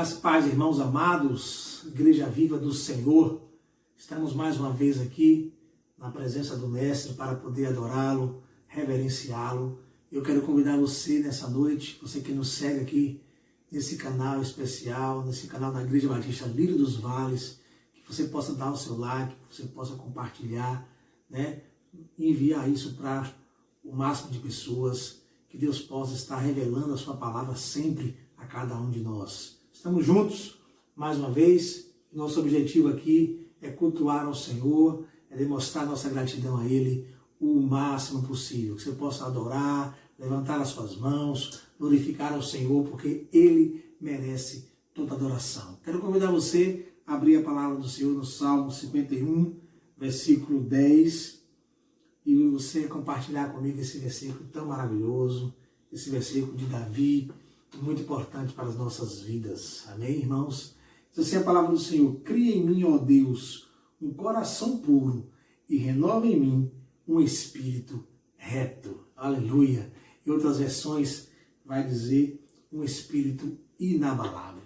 Graças e paz, irmãos amados, Igreja Viva do Senhor. Estamos mais uma vez aqui na presença do Mestre para poder adorá-lo, reverenciá-lo. Eu quero convidar você nessa noite, você que nos segue aqui nesse canal especial, nesse canal da Igreja Batista Lírio dos Vales, que você possa dar o seu like, que você possa compartilhar, né? E enviar isso para o máximo de pessoas, que Deus possa estar revelando a sua palavra sempre a cada um de nós. Estamos juntos, mais uma vez. Nosso objetivo aqui é cultuar ao Senhor, é demonstrar nossa gratidão a Ele o máximo possível. Que você possa adorar, levantar as suas mãos, glorificar ao Senhor, porque Ele merece toda adoração. Quero convidar você a abrir a palavra do Senhor no Salmo 51, versículo 10, e você compartilhar comigo esse versículo tão maravilhoso, esse versículo de Davi, muito importante para as nossas vidas. Amém, irmãos? Diz assim a palavra do Senhor: cria em mim, ó Deus, um coração puro e renova em mim um espírito reto. Aleluia. Em outras versões vai dizer um espírito inabalável.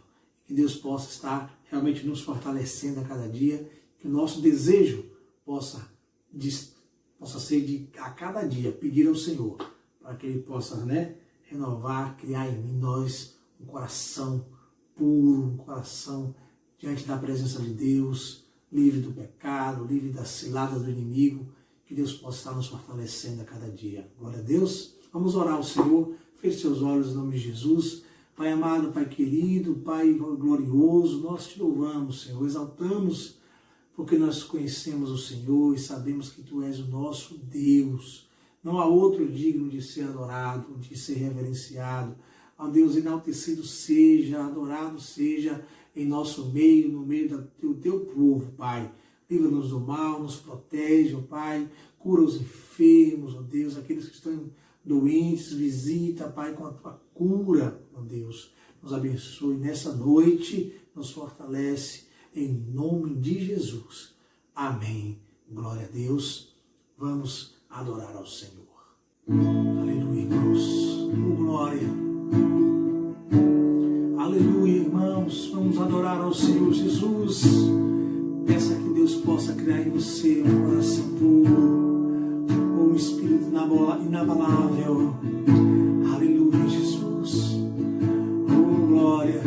Que Deus possa estar realmente nos fortalecendo a cada dia, que o nosso desejo possa ser a cada dia pedir ao Senhor para que Ele possa, renovar, criar em nós um coração puro, um coração diante da presença de Deus, livre do pecado, livre das ciladas do inimigo. Que Deus possa estar nos fortalecendo a cada dia. Glória a Deus. Vamos orar ao Senhor. Feche seus olhos em nome de Jesus. Pai amado, Pai querido, Pai glorioso, nós te louvamos, Senhor, exaltamos, porque nós conhecemos o Senhor e sabemos que Tu és o nosso Deus. Não há outro digno de ser adorado, de ser reverenciado. Ó Deus, enaltecido seja, adorado seja em nosso meio, no meio do Teu povo, Pai. Livra-nos do mal, nos protege, ó Pai. Cura os enfermos, ó Deus, aqueles que estão doentes, visita, Pai, com a Tua cura, ó Deus. Nos abençoe nessa noite, nos fortalece, em nome de Jesus. Amém. Glória a Deus. Vamos adorar ao Senhor. Aleluia, irmãos. Oh, glória. Aleluia, irmãos. Vamos adorar ao Senhor Jesus. Peça que Deus possa criar em você um coração puro, um espírito inabalável. Aleluia, Jesus. Oh, glória.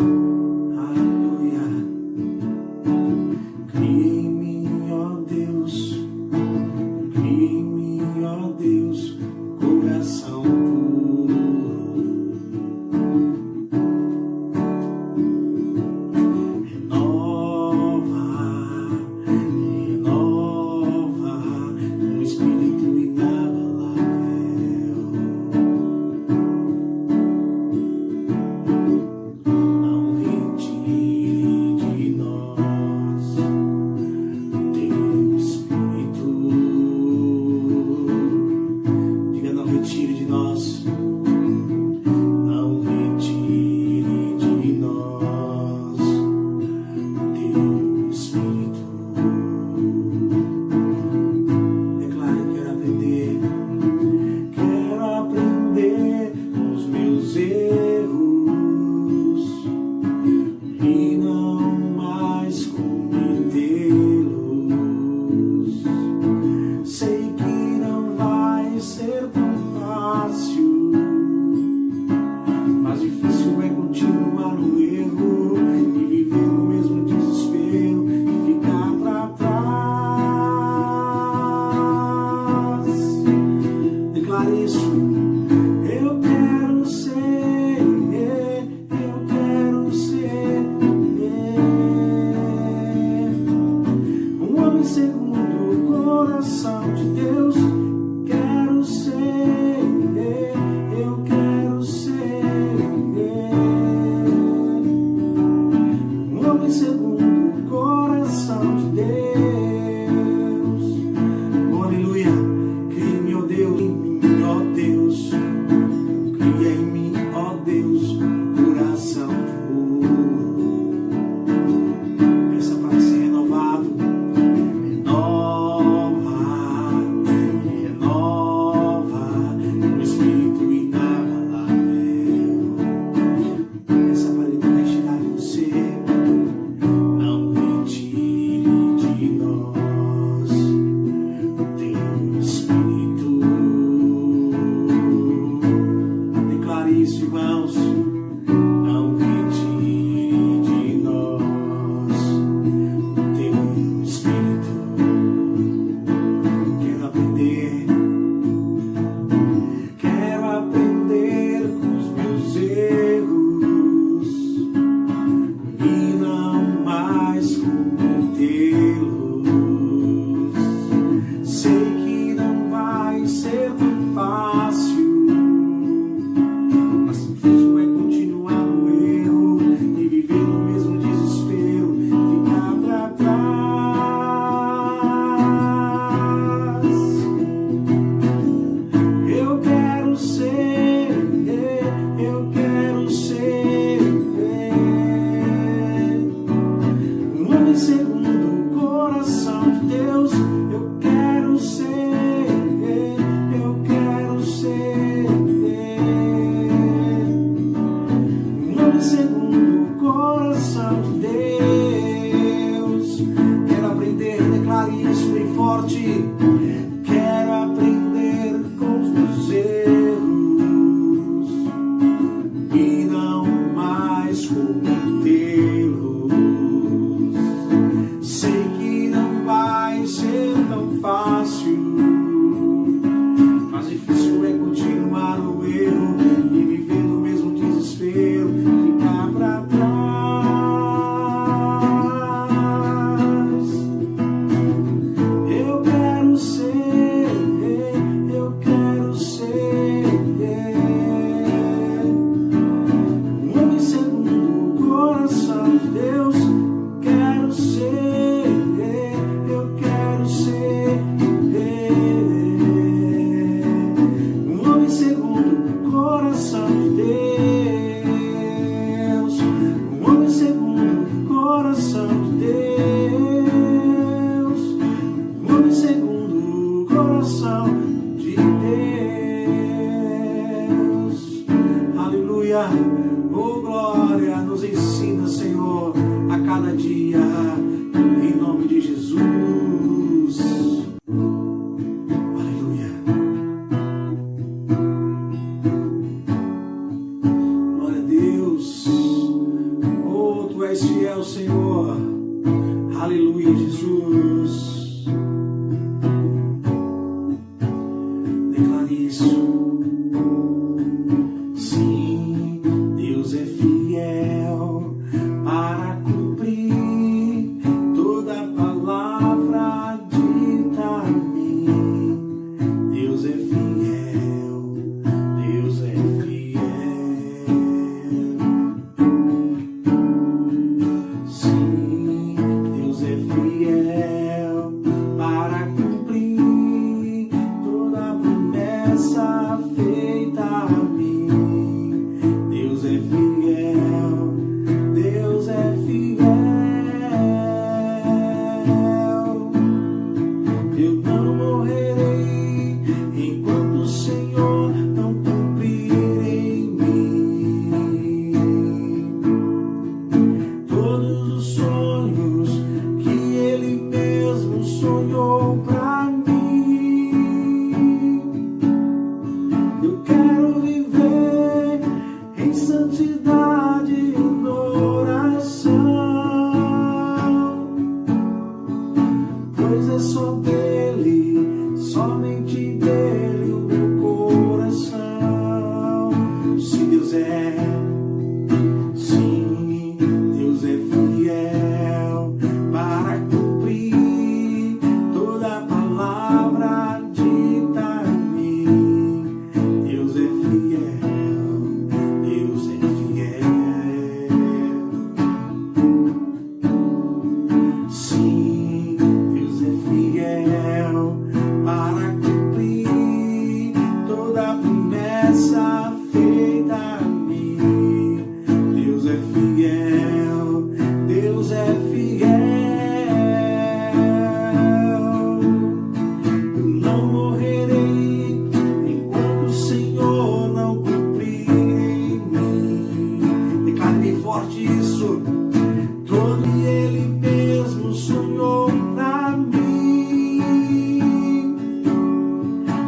irmãos, não retire de nós o teu Espírito. Quero aprender com os meus erros e não mais cometê-los. Sei que não vai ser tão fácil, mas difícil é continuar no erro e viver no mesmo desespero, ficar pra trás. Eu quero ser um homem segundo o coração de Deus. Eu quero ser um homem segundo o coração de Deus. Quero aprender, declare isso bem forte. Quero aprender com os meus erros e não mais cometê-los. Sei que não vai ser tão fácil, mas difícil é continuar no erro e viver no mesmo desespero, ficar pra trás. Eu quero ser um homem segundo o coração de Deus. Quero ser um homem segundo o coração de Deus. Um homem segundo o coração de Deus. Um homem segundo o coração de Deus. Aleluia. Oh, glória. Nos ensina, Senhor, a cada dia, em nome de Jesus. Aleluia. Glória a Deus. Oh, Tu és fiel, Senhor. Aleluia, Jesus. Declare isso. Sim, Deus é fiel para cumprir toda a palavra dita a mim. Deus é fiel, Deus é fiel. Sim, Deus é fiel para cumprir toda a promessa feita a mim. Deus é fiel, Deus é fiel. Eu não morrerei enquanto o Senhor não cumprir em mim todos os sonhos que Ele mesmo sonhou pra mim. Eu quero viver em santidade e oração, pois é só dele, somente dele o meu coração. Se Deus é, sim, Deus é fiel para cumprir toda a palavra dita a mim. Deus é fiel, Deus é fiel. Sim, Deus é fiel para cumprir toda a promessa feita a mim. Deus é fiel, Deus é fiel. Eu não morrerei enquanto o Senhor não cumprir em mim. Declare bem forte isso. Todo Ele mesmo sonhou pra mim.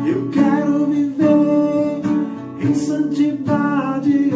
Eu quero viver em santidade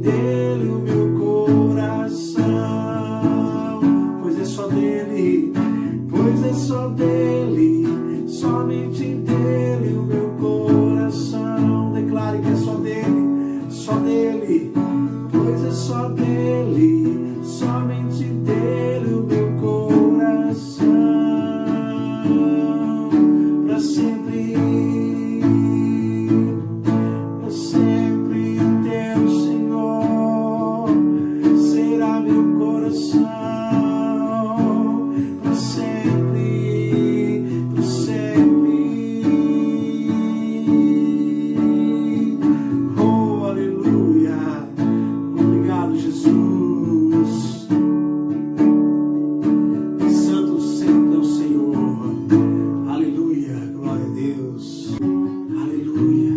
dele o meu coração, pois é só dele, pois é só dele, somente dele o meu coração. Declare que é só dele, pois é só dele, somente dele o meu coração, para sempre teu Senhor será meu coração, para sempre, para sempre. Oh, aleluia, obrigado, Jesus. Santo sempre é o Senhor, aleluia, glória a Deus, aleluia.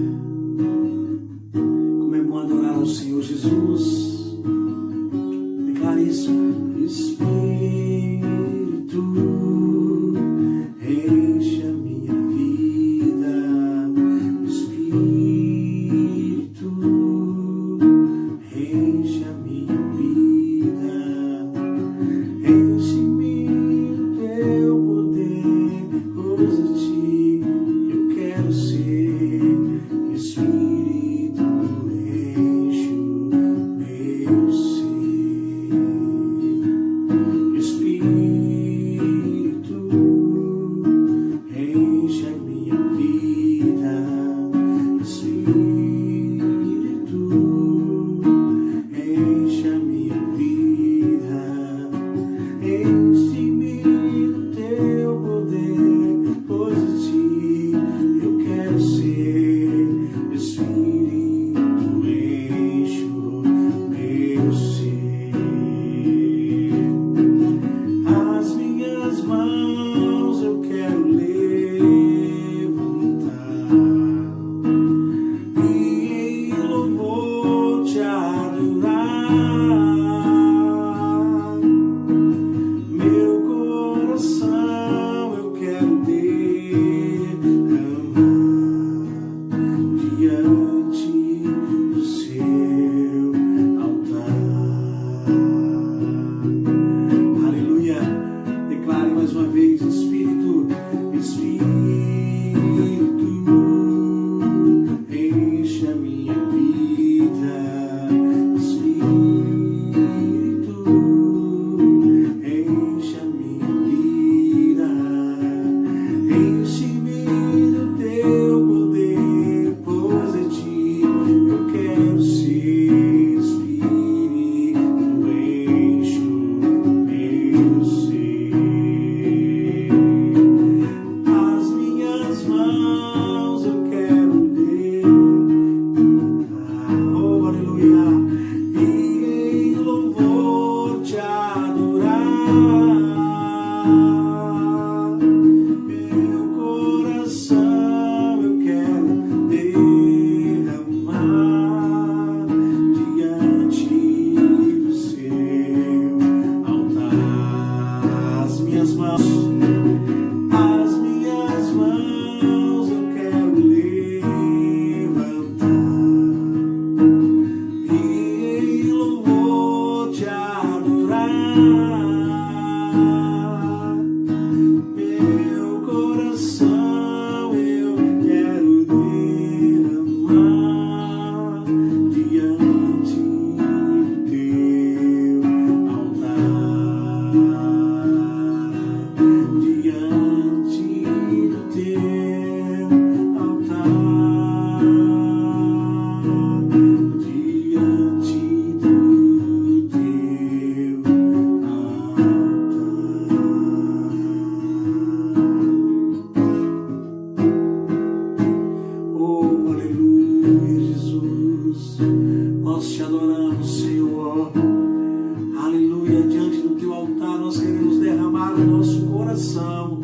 Como é bom adorar ao Senhor Jesus. Declare isso. Espírito, enche a minha vida. Espírito, enche a minha vida. Enche-me do teu poder, pois de ti eu quero ser. Espírito, enche o meu ser. Espírito, enche a minha vida. Espírito, enche a minha vida. Enche-me do teu poder, pois de ti eu quero ser. Espírito, enche o meu ser. As minhas mãos eu quero levantar e em louvor te adorar. Meu coração eu quero derramar diante do seu altar. Aleluia. Declare mais uma vez. Espírito, Espírito, enche a minha vida. Espírito, enche a minha vida. Enche-me do teu poder, pois de ti eu quero ser. Espírito, enche o meu ser. As minhas mãos eu quero levantar, oh aleluia, e em louvor te adorar. Meu coração eu quero derramar diante do seu altar. As minhas mãos eu quero levantar e em louvor te adorar. Meu coração eu quero derramar diante do teu altar. Diante do teu altar. Diante do teu altar. Oh, aleluia, Jesus. Nós te adoramos, Senhor. Aleluia, diante do teu altar nós queremos derramar o nosso coração,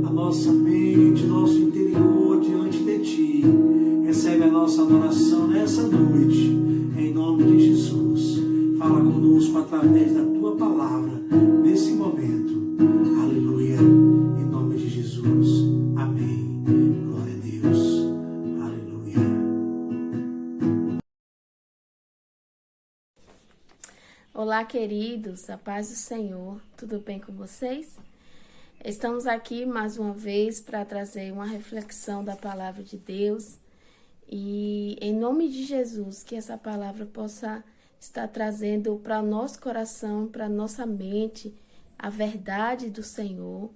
a nossa mente, nosso interior diante de ti. Recebe a nossa adoração nessa noite, em nome de Jesus. Fala conosco através da tua palavra, nesse momento. Aleluia, em nome de Jesus. Amém. Glória a Deus. Aleluia. Olá, queridos, a paz do Senhor, tudo bem com vocês? Estamos aqui mais uma vez para trazer uma reflexão da palavra de Deus e, em nome de Jesus, que essa palavra possa estar trazendo para o nosso coração, para a nossa mente, a verdade do Senhor,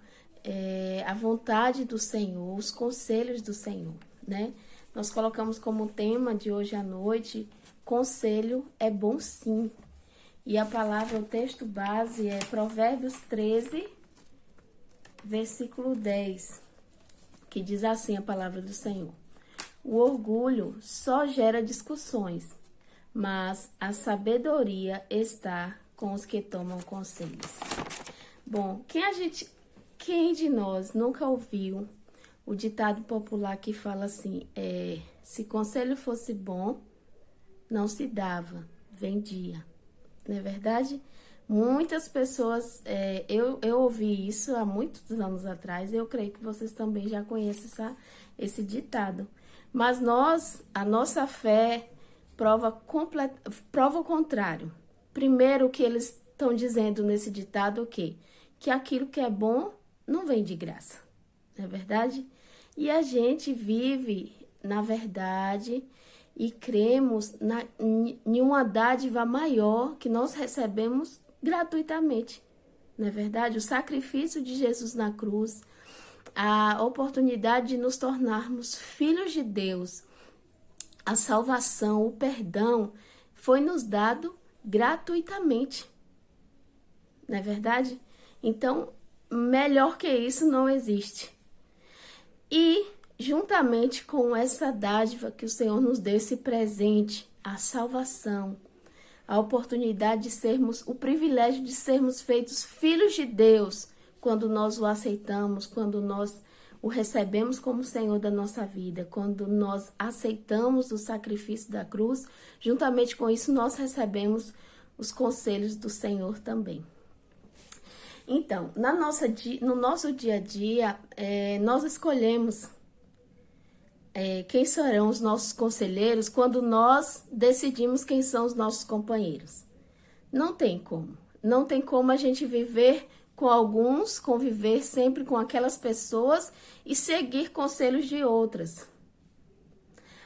a vontade do Senhor, os conselhos do Senhor, né? Nós colocamos como tema de hoje à noite, conselho é bom sim. E a palavra, o texto base é Provérbios 13, versículo 10, que diz assim a palavra do Senhor. O orgulho só gera discussões, mas a sabedoria está com os que tomam conselhos. Bom, quem de nós nunca ouviu o ditado popular que fala assim, se conselho fosse bom, não se dava, vendia. Não é verdade? Muitas pessoas, eu ouvi isso há muitos anos atrás, eu creio que vocês também já conhecem esse ditado. Mas a nossa fé prova o contrário. Primeiro, o que eles estão dizendo nesse ditado, o quê? Que aquilo que é bom não vem de graça, não é verdade? E a gente vive, na verdade, e cremos em uma dádiva maior que nós recebemos gratuitamente, não é verdade? O sacrifício de Jesus na cruz, a oportunidade de nos tornarmos filhos de Deus, a salvação, o perdão, foi nos dado gratuitamente, não é verdade? Então, melhor que isso não existe. E juntamente com essa dádiva que o Senhor nos deu, esse presente, a salvação, a oportunidade de sermos, o privilégio de sermos feitos filhos de Deus, quando nós o aceitamos, quando nós o recebemos como Senhor da nossa vida, quando nós aceitamos o sacrifício da cruz, juntamente com isso nós recebemos os conselhos do Senhor também. Então, no nosso dia a dia, nós escolhemos quem serão os nossos conselheiros quando nós decidimos quem são os nossos companheiros. Não tem como. Não tem como a gente viver com alguns, conviver sempre com aquelas pessoas e seguir conselhos de outras.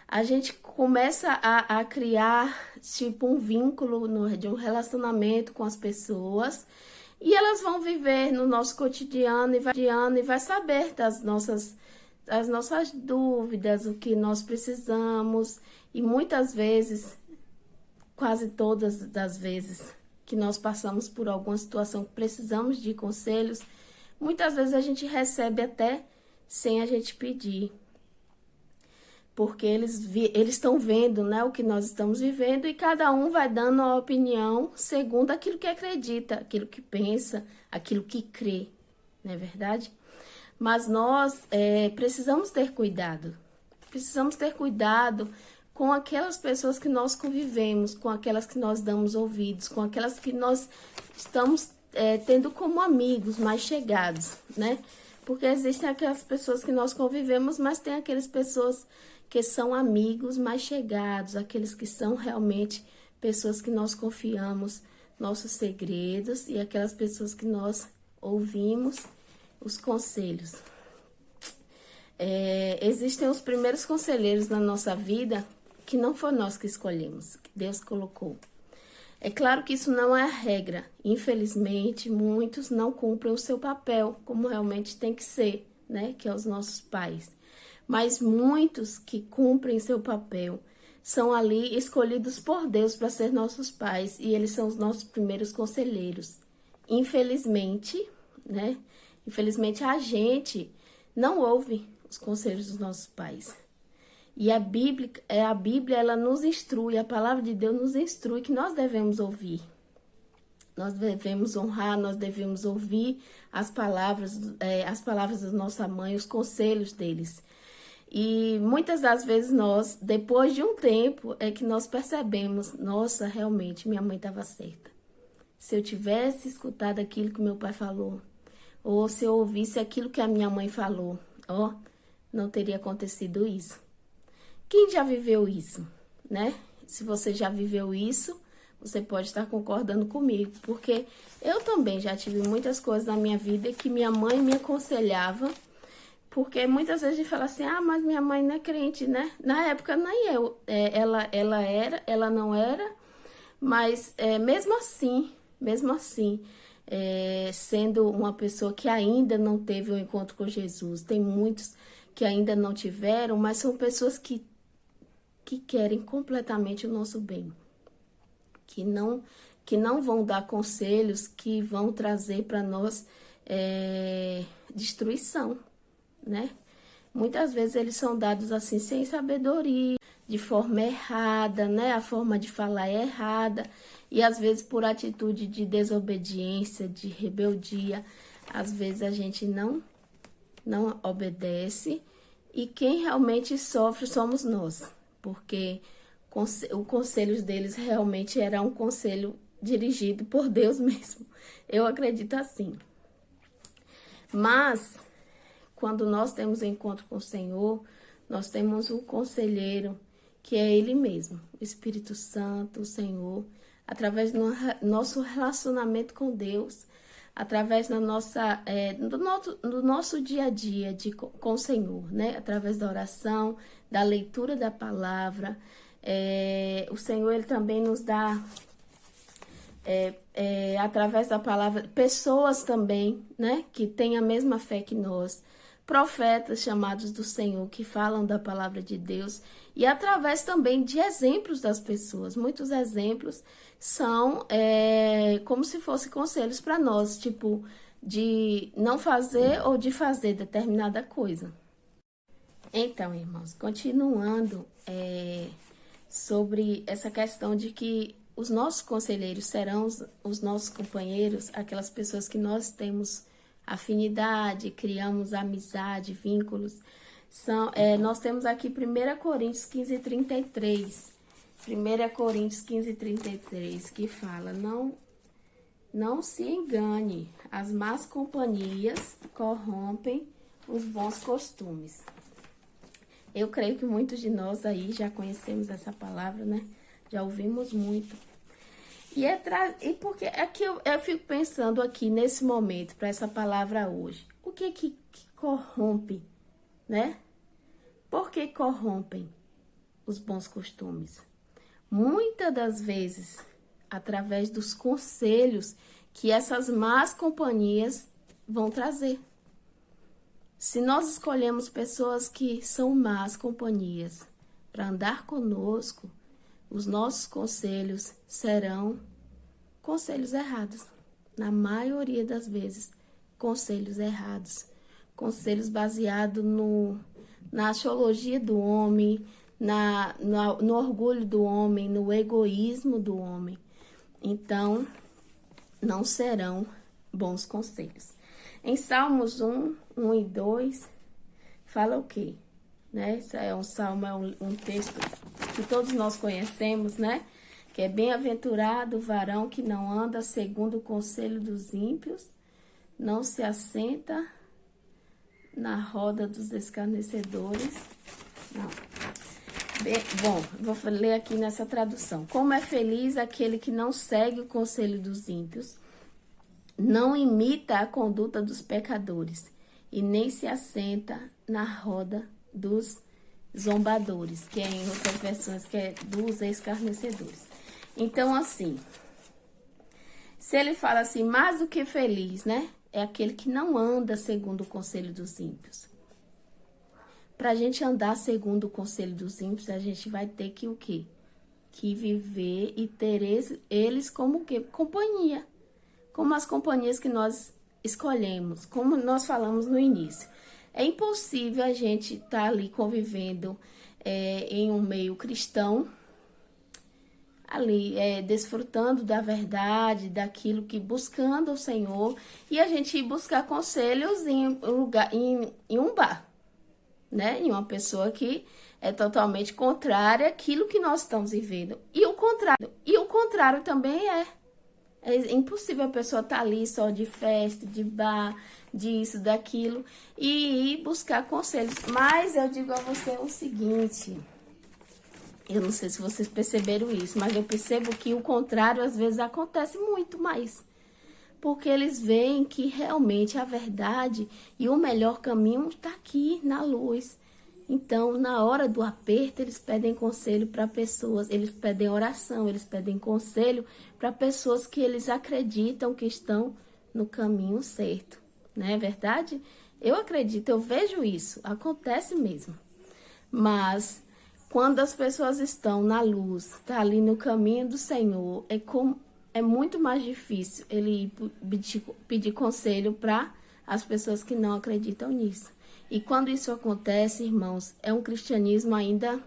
A gente começa a criar tipo um vínculo de um relacionamento com as pessoas e elas vão viver no nosso cotidiano e vai saber das nossas dúvidas, o que nós precisamos, e muitas vezes, quase todas as vezes que nós passamos por alguma situação que precisamos de conselhos, muitas vezes a gente recebe até sem a gente pedir, porque eles estão vendo, né, o que nós estamos vivendo e cada um vai dando a opinião segundo aquilo que acredita, aquilo que pensa, aquilo que crê, não é verdade? Mas nós precisamos ter cuidado com aquelas pessoas que nós convivemos, com aquelas que nós damos ouvidos, com aquelas que nós estamos tendo como amigos mais chegados, né? Porque existem aquelas pessoas que nós convivemos, mas tem aquelas pessoas que são amigos mais chegados, aqueles que são realmente pessoas que nós confiamos nossos segredos e aquelas pessoas que nós ouvimos os conselhos. Existem os primeiros conselheiros na nossa vida que não foi nós que escolhemos, que Deus colocou. É claro que isso não é a regra. Infelizmente, muitos não cumprem o seu papel como realmente tem que ser, né? Que é os nossos pais. Mas muitos que cumprem seu papel são ali escolhidos por Deus para ser nossos pais e eles são os nossos primeiros conselheiros. Infelizmente, né? Infelizmente a gente não ouve os conselhos dos nossos pais. E a Bíblia ela nos instrui, a palavra de Deus nos instrui que nós devemos ouvir. Nós devemos honrar, nós devemos ouvir as palavras da nossa mãe, os conselhos deles. E muitas das vezes nós, depois de um tempo, é que nós percebemos, nossa, realmente minha mãe estava certa. Se eu tivesse escutado aquilo que meu pai falou, ou se eu ouvisse aquilo que a minha mãe falou, não teria acontecido isso. Quem já viveu isso, né? Se você já viveu isso, você pode estar concordando comigo, porque eu também já tive muitas coisas na minha vida que minha mãe me aconselhava, porque muitas vezes a gente fala assim, ah, mas minha mãe não é crente, né? Na época nem eu, ela não era, mas mesmo assim, sendo uma pessoa que ainda não teve um encontro com Jesus, tem muitos que ainda não tiveram, mas são pessoas que querem completamente o nosso bem, que não vão dar conselhos que vão trazer para nós destruição, né? Muitas vezes eles são dados assim sem sabedoria, de forma errada, né? A forma de falar é errada e às vezes por atitude de desobediência, de rebeldia, às vezes a gente não obedece e quem realmente sofre somos nós, porque o conselho deles realmente era um conselho dirigido por Deus mesmo. Eu acredito assim. Mas quando nós temos um encontro com o Senhor, nós temos um conselheiro, que é Ele mesmo, o Espírito Santo, o Senhor, através do nosso relacionamento com Deus, através do nosso dia a dia com o Senhor, né? Através da oração, da leitura da palavra. O Senhor, Ele também nos dá, através da palavra, pessoas também, né? Que têm a mesma fé que nós, profetas chamados do Senhor que falam da palavra de Deus e através também de exemplos das pessoas. Muitos exemplos são como se fossem conselhos para nós, tipo de não fazer ou de fazer determinada coisa. Então, irmãos, continuando sobre essa questão de que os nossos conselheiros serão os nossos companheiros, aquelas pessoas que nós temos afinidade, criamos amizade, vínculos. Nós temos aqui 1 Coríntios 15:33. 1 Coríntios 15:33, que fala, não se engane, as más companhias corrompem os bons costumes. Eu creio que muitos de nós aí já conhecemos essa palavra, né? Já ouvimos muito. E porque aqui eu fico pensando aqui nesse momento, para essa palavra hoje, o que corrompe, né? Por que corrompem os bons costumes? Muitas das vezes, através dos conselhos que essas más companhias vão trazer. Se nós escolhemos pessoas que são más companhias para andar conosco, os nossos conselhos serão conselhos errados. Na maioria das vezes, conselhos errados. Conselhos baseados na axiologia do homem, no orgulho do homem, no egoísmo do homem. Então, não serão bons conselhos. Em Salmos 1 e 2, fala o quê? Né? Isso é um salmo, um texto que todos nós conhecemos, né? Que é bem-aventurado o varão que não anda segundo o conselho dos ímpios, não se assenta na roda dos escarnecedores. Não. Bom, vou ler aqui nessa tradução. Como é feliz aquele que não segue o conselho dos ímpios, não imita a conduta dos pecadores e nem se assenta na roda dos zombadores, que é em outras versões, que é dos escarnecedores. Então, assim, se ele fala assim, mais do que feliz, né? É aquele que não anda segundo o conselho dos ímpios. Para a gente andar segundo o conselho dos ímpios, a gente vai ter que o quê? Que viver e ter eles como o quê? Companhia. Como as companhias que nós escolhemos, como nós falamos no início. É impossível a gente estar ali convivendo em um meio cristão, ali desfrutando da verdade, daquilo que buscando o Senhor, e a gente ir buscar conselhos em um bar, né? Em uma pessoa que é totalmente contrária àquilo que nós estamos vivendo. E o contrário também é impossível a pessoa estar ali só de festa, de bar, disso, daquilo, e ir buscar conselhos. Mas eu digo a você o seguinte, Eu não sei se vocês perceberam isso, mas eu percebo que o contrário às vezes acontece muito mais. Porque eles veem que realmente a verdade e o melhor caminho está aqui na luz. Então, na hora do aperto, eles pedem conselho para pessoas, eles pedem oração, eles pedem conselho para pessoas que eles acreditam que estão no caminho certo. Não é verdade? Eu acredito, eu vejo isso, acontece mesmo. Mas quando as pessoas estão na luz, tá ali no caminho do Senhor, é muito mais difícil ele pedir conselho para as pessoas que não acreditam nisso. E quando isso acontece, irmãos, é um cristianismo ainda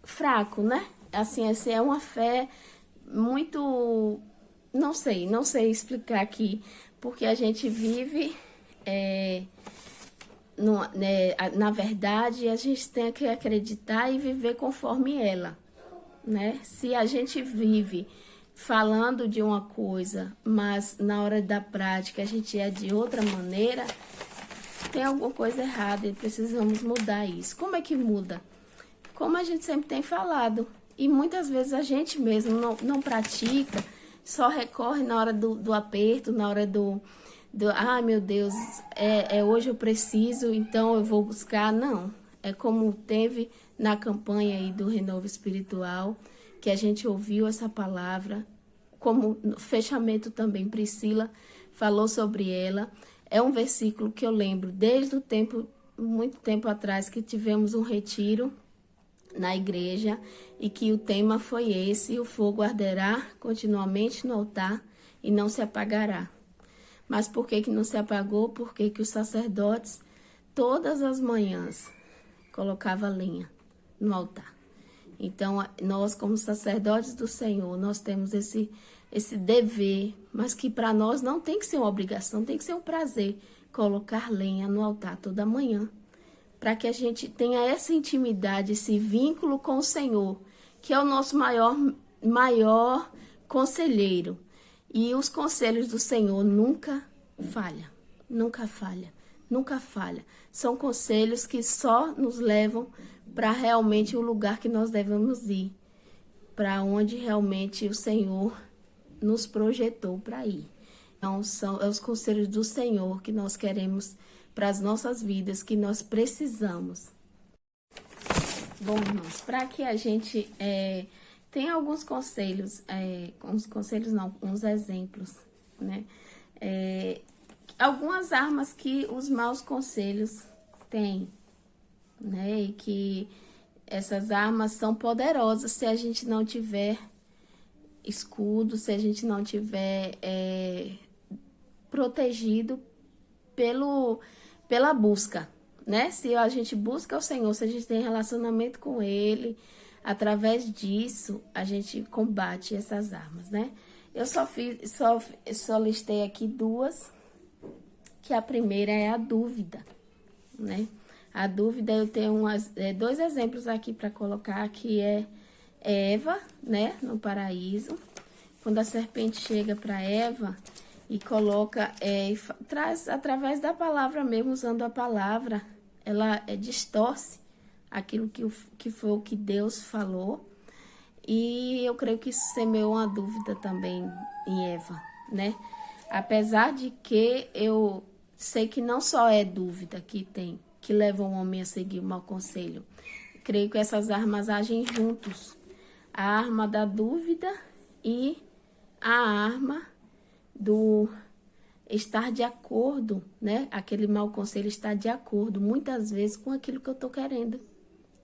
fraco, né? Assim, é uma fé muito... Não sei explicar aqui, porque a gente vive... na verdade, a gente tem que acreditar e viver conforme ela, né? Se a gente vive falando de uma coisa, mas na hora da prática a gente é de outra maneira, tem alguma coisa errada e precisamos mudar isso. Como é que muda? Como a gente sempre tem falado, e muitas vezes a gente mesmo não pratica, só recorre na hora do aperto, na hora ai meu Deus, hoje eu preciso, então eu vou buscar. Não, é como teve na campanha aí do Renovo Espiritual, que a gente ouviu essa palavra, como no fechamento também Priscila falou sobre ela. É um versículo que eu lembro desde muito tempo atrás, que tivemos um retiro na igreja e que o tema foi esse: o fogo arderá continuamente no altar e não se apagará. Mas por que não se apagou? Porque que os sacerdotes todas as manhãs colocavam lenha no altar. Então, nós, como sacerdotes do Senhor, nós temos esse dever, mas que para nós não tem que ser uma obrigação, tem que ser um prazer, colocar lenha no altar toda manhã, para que a gente tenha essa intimidade, esse vínculo com o Senhor, que é o nosso maior conselheiro. E os conselhos do Senhor nunca falham, nunca falha, nunca falha. São conselhos que só nos levam para realmente o lugar que nós devemos ir, para onde realmente o Senhor nos projetou para ir. Então, são os conselhos do Senhor que nós queremos para as nossas vidas, que nós precisamos. Bom, irmãos, para que a gente tenha alguns conselhos, uns exemplos, né? Algumas armas que os maus conselhos têm, né? E que essas armas são poderosas se a gente não tiver escudo, se a gente não tiver protegido pela busca, né? Se a gente busca o Senhor, se a gente tem relacionamento com Ele, através disso a gente combate essas armas, né? Eu só listei aqui duas, que a primeira é a dúvida, né? A dúvida, eu tenho dois exemplos aqui para colocar, que é Eva, né, no paraíso, quando a serpente chega para Eva e coloca, traz através da palavra mesmo, usando a palavra, ela distorce aquilo que foi o que Deus falou, e eu creio que isso semeou uma dúvida também em Eva, né? Apesar de que eu sei que não só é dúvida que leva o homem a seguir o mau conselho. Creio que essas armas agem juntos. A arma da dúvida e a arma do estar de acordo, né? Aquele mau conselho está de acordo, muitas vezes, com aquilo que eu tô querendo.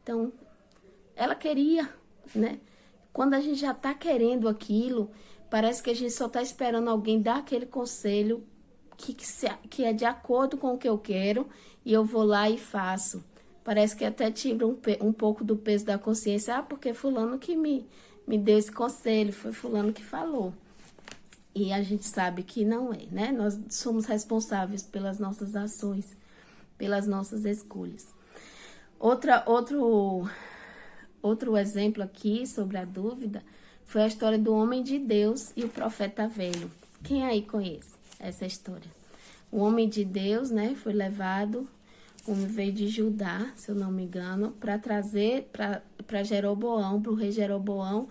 Então, ela queria, né? Quando a gente já tá querendo aquilo, parece que a gente só tá esperando alguém dar aquele conselho que é de acordo com o que eu quero, e eu vou lá e faço. Parece que até tira um pouco do peso da consciência. Porque fulano que me deu esse conselho, foi fulano que falou. E a gente sabe que não é, né? Nós somos responsáveis pelas nossas ações, pelas nossas escolhas. Outro exemplo aqui sobre a dúvida foi a história do homem de Deus e o profeta velho. Quem aí conhece essa história? O homem de Deus, né, foi levado homem veio de Judá, se eu não me engano, para trazer para Jeroboão, para o rei Jeroboão,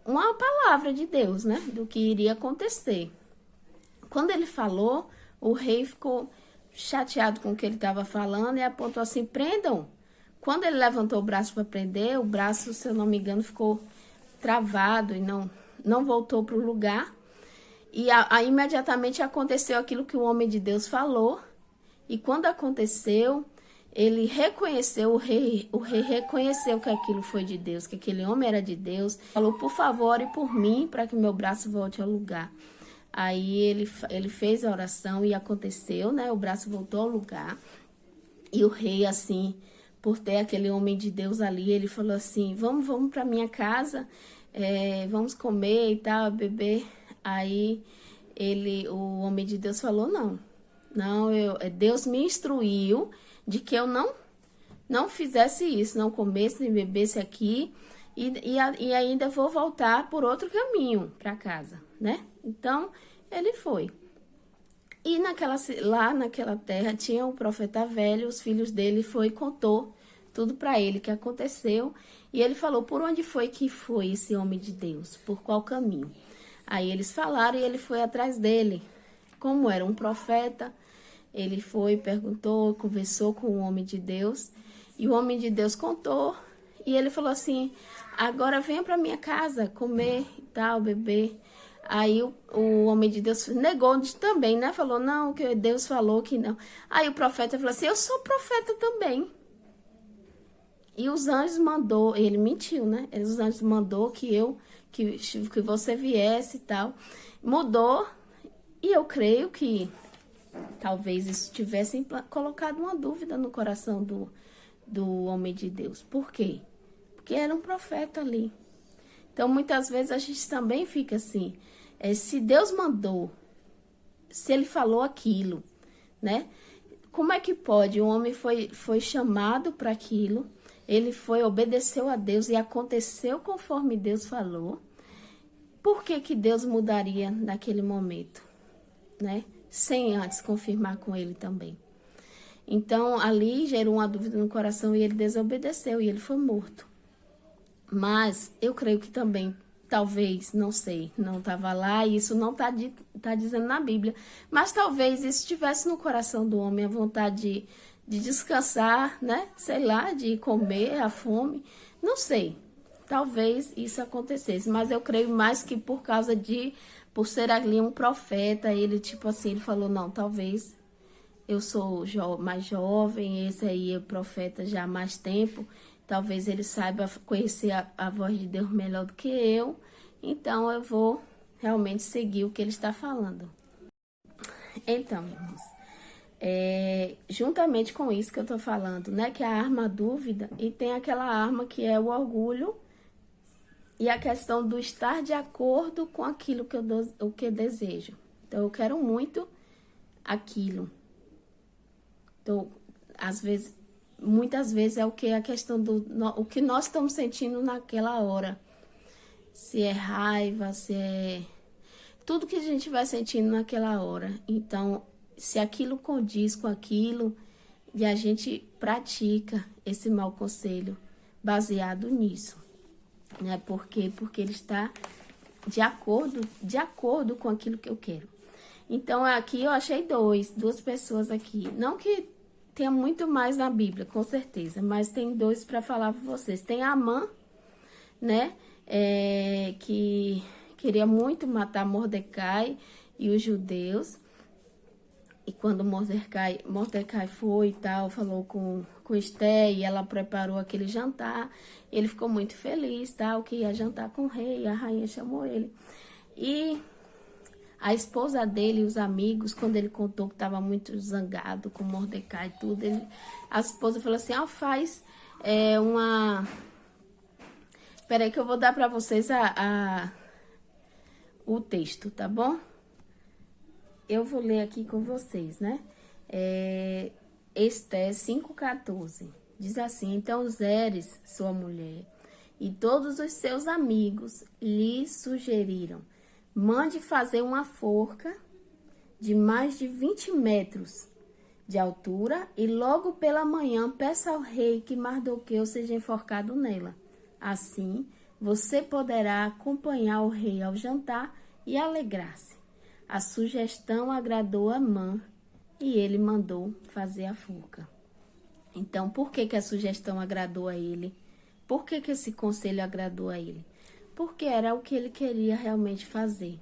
uma palavra de Deus, né? Do que iria acontecer. Quando ele falou, o rei ficou chateado com o que ele estava falando e apontou assim, prendam. Quando ele levantou o braço para prender, o braço, se eu não me engano, ficou travado e não voltou para o lugar. E imediatamente aconteceu aquilo que o homem de Deus falou. E quando aconteceu, ele reconheceu, o rei reconheceu que aquilo foi de Deus, que aquele homem era de Deus. Falou, por favor, ore por mim, para que meu braço volte ao lugar. Aí ele fez a oração e aconteceu, né? O braço voltou ao lugar. E o rei, assim, por ter aquele homem de Deus ali, ele falou assim, vamos para minha casa, vamos comer e tal, beber. Aí o homem de Deus falou, não, Deus me instruiu de que eu não fizesse isso, não comesse nem bebesse aqui e ainda vou voltar por outro caminho para casa, né? Então, ele foi. E lá naquela terra tinha o profeta velho, os filhos dele contou tudo para ele que aconteceu. E ele falou, por onde foi que foi esse homem de Deus? Por qual caminho? Aí eles falaram e ele foi atrás dele. Como era um profeta, ele foi, perguntou, conversou com o homem de Deus. E o homem de Deus contou. E ele falou assim, agora venha para minha casa comer e tal, beber. Aí o homem de Deus negou também, né? Falou, não, que Deus falou que não. Aí o profeta falou assim, eu sou profeta também. E os anjos mandou, ele mentiu, né? Os anjos mandou que você viesse e tal. Mudou, e eu creio que talvez isso tivesse colocado uma dúvida no coração do homem de Deus. Por quê? Porque era um profeta ali. Então, muitas vezes a gente também fica assim, se Deus mandou, se ele falou aquilo, né? Como é que pode? O homem foi chamado para aquilo, ele obedeceu a Deus e aconteceu conforme Deus falou. Por que Deus mudaria naquele momento, né? Sem antes confirmar com ele também. Então, ali gerou uma dúvida no coração e ele desobedeceu e ele foi morto. Mas eu creio que também, talvez, não sei, não estava lá e isso não tá dizendo na Bíblia. Mas talvez isso estivesse no coração do homem, a vontade de descansar, né? Sei lá, de comer, a fome, não sei. Talvez isso acontecesse, mas eu creio mais que por ser ali um profeta, ele tipo assim, ele falou, não, talvez eu sou mais jovem, esse aí é profeta já há mais tempo, talvez ele saiba conhecer a voz de Deus melhor do que eu, então eu vou realmente seguir o que ele está falando. Então, irmãos, juntamente com isso que eu tô falando, né, que é a arma dúvida, e tem aquela arma que é o orgulho e a questão do estar de acordo com aquilo que eu desejo. Então, eu quero muito aquilo. Então, muitas vezes é a questão o que nós estamos sentindo naquela hora. Se é raiva, se é tudo que a gente vai sentindo naquela hora. Então, se aquilo condiz com aquilo e a gente pratica esse mau conselho baseado nisso, né? Porque ele está de acordo com aquilo que eu quero. Então, aqui eu achei duas pessoas aqui. Não que tenha muito mais na Bíblia, com certeza, mas tem dois para falar para vocês. Tem Amã, né? Que queria muito matar Mordecai e os judeus. E quando Mordecai foi e tal, falou com Esté e ela preparou aquele jantar, ele ficou muito feliz, tal, que ia jantar com o rei, a rainha chamou ele. E a esposa dele e os amigos, quando ele contou que estava muito zangado com Mordecai e tudo, a esposa falou assim, faz uma... Espera aí que eu vou dar para vocês o texto, tá bom? Eu vou ler aqui com vocês, né? Esté 5,14. Diz assim, então Zeres, sua mulher, e todos os seus amigos lhe sugeriram, mande fazer uma forca de mais de 20 metros de altura, e logo pela manhã peça ao rei que Mardoqueu seja enforcado nela. Assim, você poderá acompanhar o rei ao jantar e alegrar-se. A sugestão agradou a Amã e ele mandou fazer a forca. Então, por que a sugestão agradou a ele? Por que esse conselho agradou a ele? Porque era o que ele queria realmente fazer.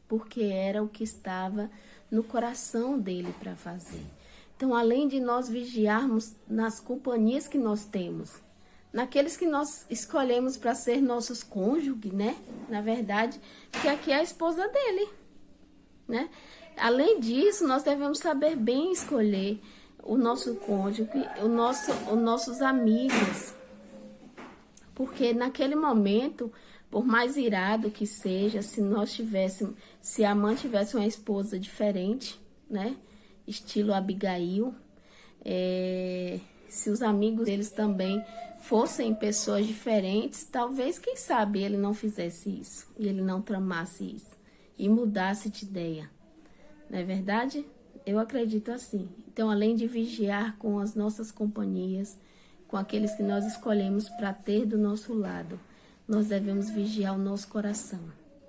Porque era o que estava no coração dele para fazer. Então, além de nós vigiarmos nas companhias que nós temos, naqueles que nós escolhemos para ser nossos cônjuges, né? Na verdade, que aqui é a esposa dele, né? Além disso, nós devemos saber bem escolher o nosso cônjuge, os nossos amigos. Porque naquele momento, por mais irado que seja, se a Amã tivesse uma esposa diferente, né? Estilo Abigail, se os amigos deles também fossem pessoas diferentes, talvez, quem sabe, ele não fizesse isso, e ele não tramasse isso, e mudasse de ideia. Não é verdade? Eu acredito assim. Então, além de vigiar com as nossas companhias, com aqueles que nós escolhemos para ter do nosso lado, nós devemos vigiar o nosso coração.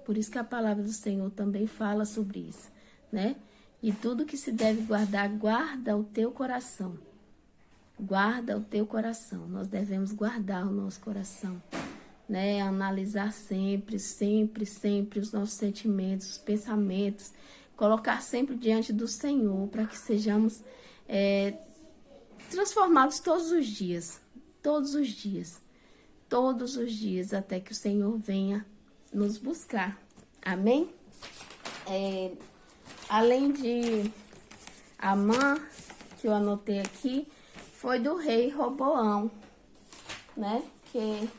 Por isso que a palavra do Senhor também fala sobre isso, né? E tudo que se deve guardar, guarda o teu coração. Guarda o teu coração. Nós devemos guardar o nosso coração, né? Analisar sempre os nossos sentimentos, os pensamentos. Colocar sempre diante do Senhor para que sejamos transformados todos os dias. Todos os dias. Todos os dias, até que o Senhor venha nos buscar. Amém? Além de Amã, que eu anotei aqui, foi do rei Roboão, né? Que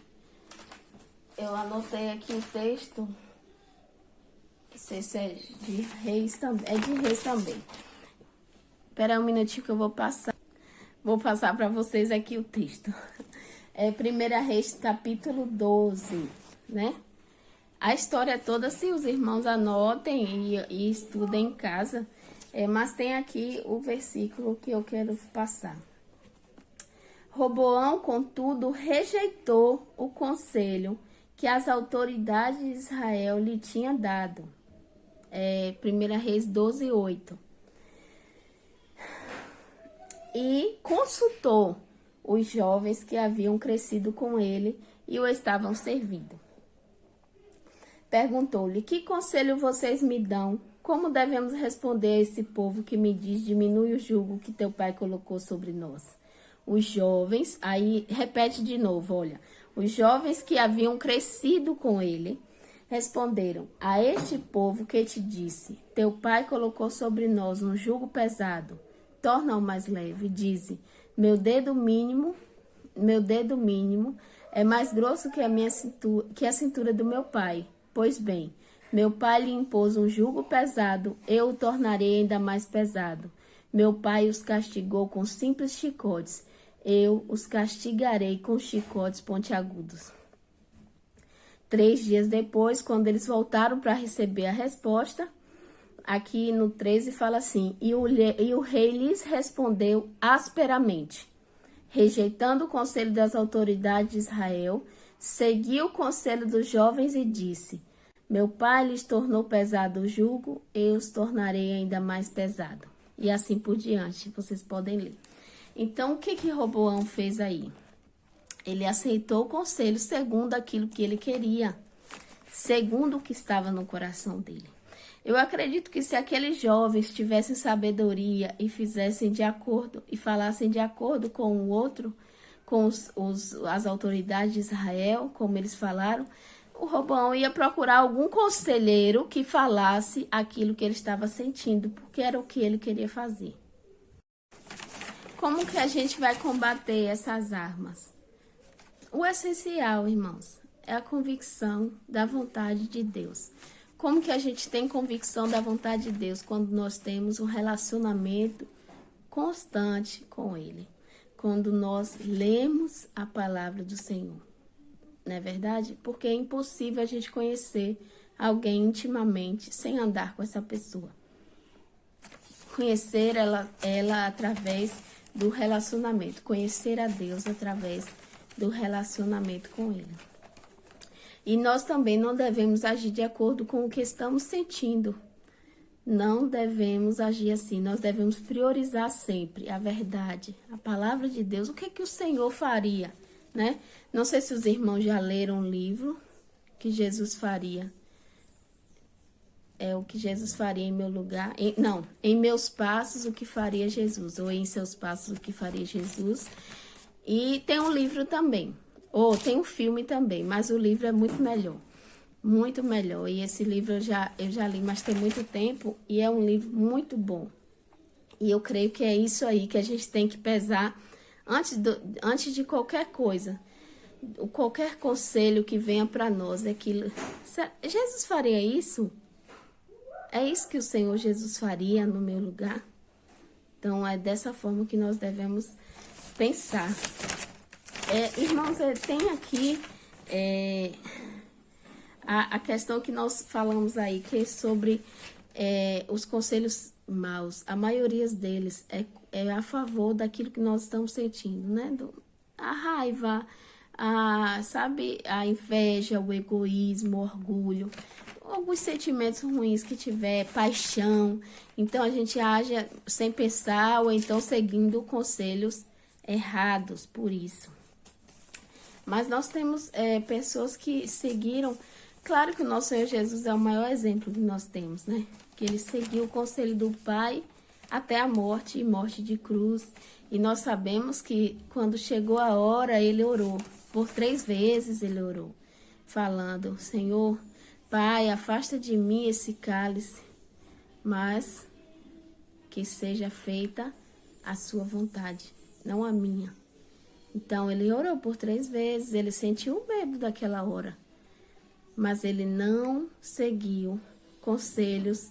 eu anotei aqui o texto, não sei se é de reis também, é de reis também. Espera aí um minutinho que eu vou passar para vocês aqui o texto. 1 Reis, capítulo 12, né? A história toda, se os irmãos anotem e estudem em casa, mas tem aqui o versículo que eu quero passar. Roboão, contudo, rejeitou o conselho que as autoridades de Israel lhe tinham dado. 1 Reis 12, 8. E consultou os jovens que haviam crescido com ele e o estavam servindo. Perguntou-lhe: que conselho vocês me dão? Como devemos responder a esse povo que me diz: diminui o jugo que teu pai colocou sobre nós? Os jovens, aí repete de novo, olha. Os jovens que haviam crescido com ele responderam: a este povo que te disse: teu pai colocou sobre nós um jugo pesado, torna-o mais leve. Dize: meu dedo mínimo é mais grosso que a cintura do meu pai. Pois bem, meu pai lhe impôs um jugo pesado, eu o tornarei ainda mais pesado. Meu pai os castigou com simples chicotes, eu os castigarei com chicotes pontiagudos. 3 dias depois, quando eles voltaram para receber a resposta, aqui no 13 fala assim: e o rei lhes respondeu asperamente, rejeitando o conselho das autoridades de Israel, seguiu o conselho dos jovens e disse: meu pai lhes tornou pesado o jugo, eu os tornarei ainda mais pesado. E assim por diante, vocês podem ler. Então, o que Roboão fez aí? Ele aceitou o conselho segundo aquilo que ele queria, segundo o que estava no coração dele. Eu acredito que se aqueles jovens tivessem sabedoria e fizessem de acordo, e falassem de acordo com o outro, com as autoridades de Israel, como eles falaram, o Roboão ia procurar algum conselheiro que falasse aquilo que ele estava sentindo, porque era o que ele queria fazer. Como que a gente vai combater essas armas? O essencial, irmãos, é a convicção da vontade de Deus. Como que a gente tem convicção da vontade de Deus? Quando nós temos um relacionamento constante com Ele. Quando nós lemos a palavra do Senhor. Não é verdade? Porque é impossível a gente conhecer alguém intimamente sem andar com essa pessoa. conhecer ela através do relacionamento, conhecer a Deus através do relacionamento com Ele. E nós também não devemos agir de acordo com o que estamos sentindo. Não devemos agir assim, nós devemos priorizar sempre a verdade, a palavra de Deus, o que é que o Senhor faria, né? Não sei se os irmãos já leram um livro que Jesus faria. É o que Jesus faria em meu lugar. Em meus passos, o que faria Jesus. Ou em seus passos, o que faria Jesus. E tem um livro também. Ou tem um filme também. Mas o livro é muito melhor. Muito melhor. E esse livro eu já li, mas tem muito tempo. E é um livro muito bom. E eu creio que é isso aí que a gente tem que pesar antes de qualquer coisa. Qualquer conselho que venha para nós. É que Jesus faria isso? É isso que o Senhor Jesus faria no meu lugar? Então, é dessa forma que nós devemos pensar. Irmãos, tem aqui a questão que nós falamos aí, que é sobre os conselhos maus. A maioria deles é a favor daquilo que nós estamos sentindo, né? A raiva, a inveja, o egoísmo, o orgulho, alguns sentimentos ruins que tiver, paixão. Então a gente age sem pensar ou então seguindo conselhos errados por isso. Mas nós temos pessoas que seguiram. Claro que o nosso Senhor Jesus é o maior exemplo que nós temos, né? Que ele seguiu o conselho do Pai até a morte e morte de cruz. E nós sabemos que quando chegou a hora, ele orou. Por 3 vezes ele orou, falando: Senhor, Pai, afasta de mim esse cálice, mas que seja feita a sua vontade, não a minha. Então, ele orou por 3 vezes, ele sentiu medo daquela hora, mas ele não seguiu conselhos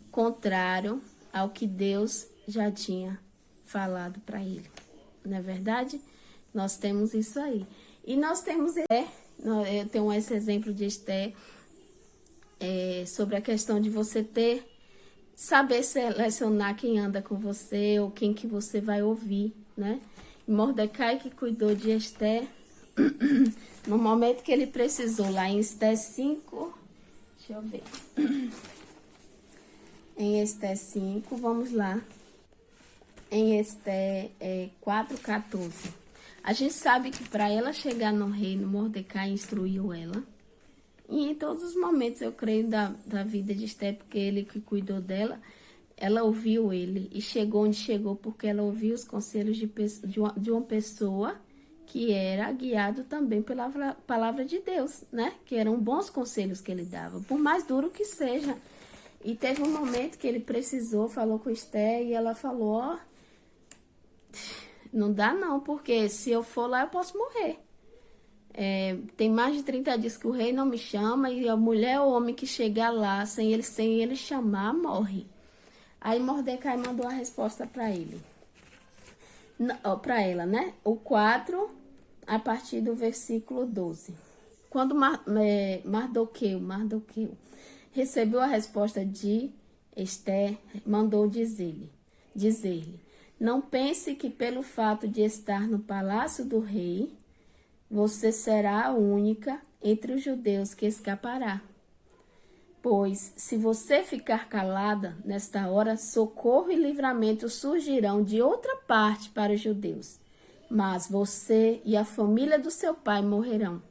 contrários ao que Deus já tinha falado para ele. Não é verdade? Nós temos isso aí. E nós temos, eu tenho esse exemplo de Esther, sobre a questão de você saber selecionar quem anda com você ou quem que você vai ouvir, né? E Mordecai, que cuidou de Esther, no momento que ele precisou, lá em Esther 5, deixa eu ver, em Esther 5, vamos lá, em Esther 4:14, a gente sabe que para ela chegar no reino, Mordecai instruiu ela. E em todos os momentos, eu creio, da vida de Esther, porque ele que cuidou dela, ela ouviu ele e chegou onde chegou, porque ela ouviu os conselhos de uma pessoa que era guiado também pela palavra de Deus, né? Que eram bons conselhos que ele dava, por mais duro que seja. E teve um momento que ele precisou, falou com Esther, e ela falou: não dá não, porque se eu for lá eu posso morrer. Tem mais de 30 dias que o rei não me chama, e a mulher ou homem que chegar lá sem ele chamar, morre. Aí Mordecai mandou a resposta para ele. Para ela, né? O 4, a partir do versículo 12. Quando Mardoqueu recebeu a resposta de Esther, mandou dizer-lhe: não pense que pelo fato de estar no palácio do rei, você será a única entre os judeus que escapará. Pois, se você ficar calada, nesta hora, socorro e livramento surgirão de outra parte para os judeus. Mas você e a família do seu pai morrerão.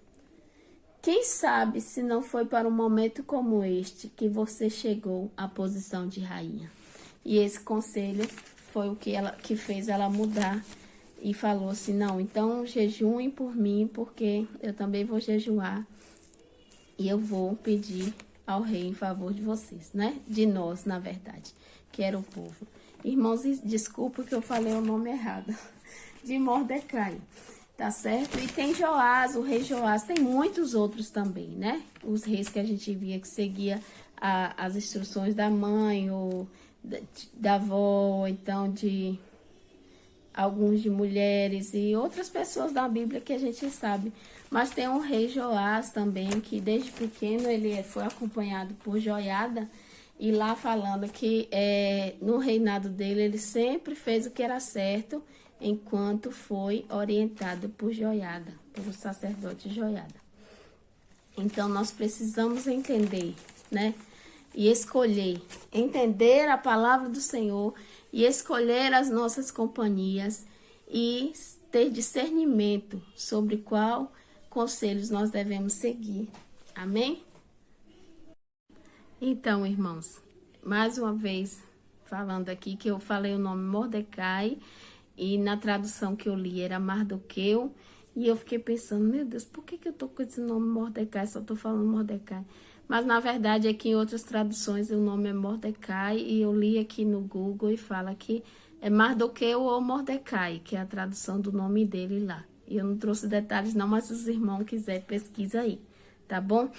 Quem sabe se não foi para um momento como este que você chegou à posição de rainha. E esse conselho foi o que fez ela mudar. E falou assim: não, então jejuem por mim, porque eu também vou jejuar. E eu vou pedir ao rei em favor de vocês, né? De nós, na verdade, que era o povo. Irmãos, desculpa que eu falei o nome errado. De Mordecai, tá certo? E tem Joás, o rei Joás, tem muitos outros também, né? Os reis que a gente via que seguia as instruções da mãe ou da avó, então de alguns de mulheres e outras pessoas da Bíblia que a gente sabe. Mas tem um rei Joás também, que desde pequeno ele foi acompanhado por Joiada, E lá falando que no reinado dele, ele sempre fez o que era certo, enquanto foi orientado por Joiada, pelo sacerdote Joiada. Então, nós precisamos entender, né? E escolher, entender a palavra do Senhor e escolher as nossas companhias e ter discernimento sobre qual conselhos nós devemos seguir. Amém? Então, irmãos, mais uma vez falando aqui que eu falei o nome Mordecai e na tradução que eu li era Mardoqueu e eu fiquei pensando, meu Deus, por que eu tô com esse nome Mordecai, só tô falando Mordecai? Mas na verdade aqui em outras traduções o nome é Mordecai e eu li aqui no Google e fala que é Mardoqueu ou Mordecai, que é a tradução do nome dele lá. E eu não trouxe detalhes não, mas se os irmãos quiserem, pesquisa aí, tá bom?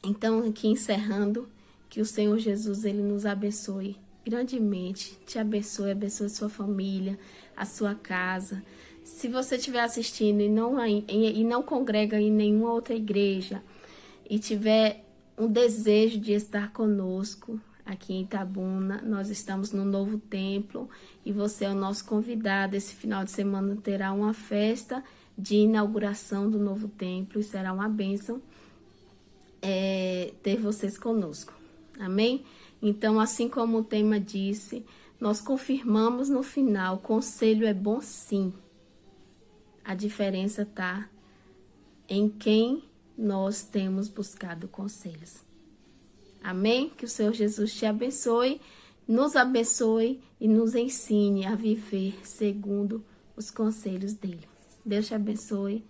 Então, aqui encerrando, que o Senhor Jesus, ele nos abençoe grandemente, te abençoe sua família, a sua casa. Se você estiver assistindo e não congrega em nenhuma outra igreja e tiver um desejo de estar conosco, aqui em Itabuna, nós estamos no novo templo e você é o nosso convidado. Esse final de semana terá uma festa de inauguração do novo templo e será uma bênção ter vocês conosco. Amém? Então, assim como o tema disse, nós confirmamos no final, conselho é bom sim. A diferença está em quem nós temos buscado conselhos. Amém? Que o Senhor Jesus te abençoe, nos abençoe e nos ensine a viver segundo os conselhos dele. Deus te abençoe.